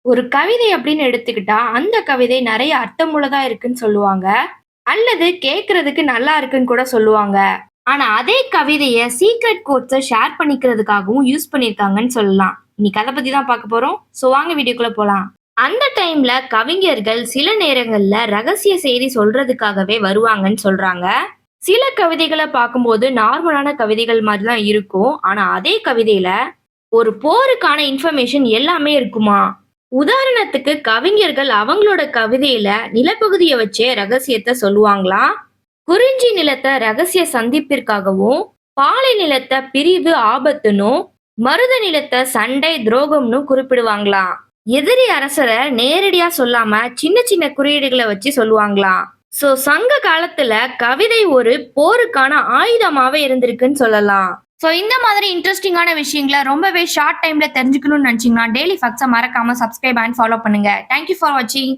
ஒரு கவிதை அப்படின்னு எடுத்துக்கிட்டா, அந்த கவிதை நெறைய அர்த்தமுள்ளதா இருக்குன்னு சொல்லுவாங்க. அல்லது கேட்கறதுக்கு நல்லா இருக்குன்னு கூட சொல்லுவாங்க. ஆனா அதே கவிதைய சீக்ரெட் கோட்ஸ ஷேர் பண்ணிக்கிறதுக்காகவும் யூஸ் பண்ணியிருக்காங்கன்னு சொல்லலாம். இன்னைக்கு அத பத்தி தான் பார்க்க போறோம். வாங்க வீடியோக்குள்ள போலாம். அந்த டைம்ல கவிஞர்கள் சில நேரங்கள்ல ரகசிய செய்தி சொல்றதுக்காகவே வருவாங்கன்னு சொல்றாங்க. சில கவிதைகள பார்க்கும்போது நார்மலான கவிதைகள் மாரி தான் இருக்கும். ஆனா அதே கவிதையில ஒரு போருக்கான இன்ஃபர்மேஷன் எல்லாமே இருக்குமா? உதாரணத்துக்கு கவிஞர்கள் அவங்களோட கவிதையில நிலப்பகுதிய வச்சே ரகசியத்த சொல்லுவாங்களாம். குறிஞ்சி நிலத்த ரகசிய சந்திப்பிற்காகவும், பாலை நிலத்த பிரிவு ஆபத்துன்னும், மருத நிலத்த சண்டை துரோகம்னு குறிப்பிடுவாங்களாம். எதிரி அரசர நேரடியா சொல்லாம சின்ன சின்ன குறியீடுகள வச்சு சொல்லுவாங்களாம். சங்க காலத்துல கவிதை ஒரு போருக்கான ஆயுதமாவே இருந்திருக்குன்னு சொல்லலாம். இந்த மாதிரி இன்ட்ரெஸ்டிங்கான விஷயங்கள ரொம்பவே ஷார்ட் டைம்ல தெரிஞ்சுக்கணும்னு நினைச்சீங்கன்னா, டெய்லி ஃபேக்ட்ஸ மறக்காம சப்ஸ்கிரைப் அண்ட் ஃபாலோ பண்ணுங்க. தேங்க் யூ ஃபார் வாட்சிங்.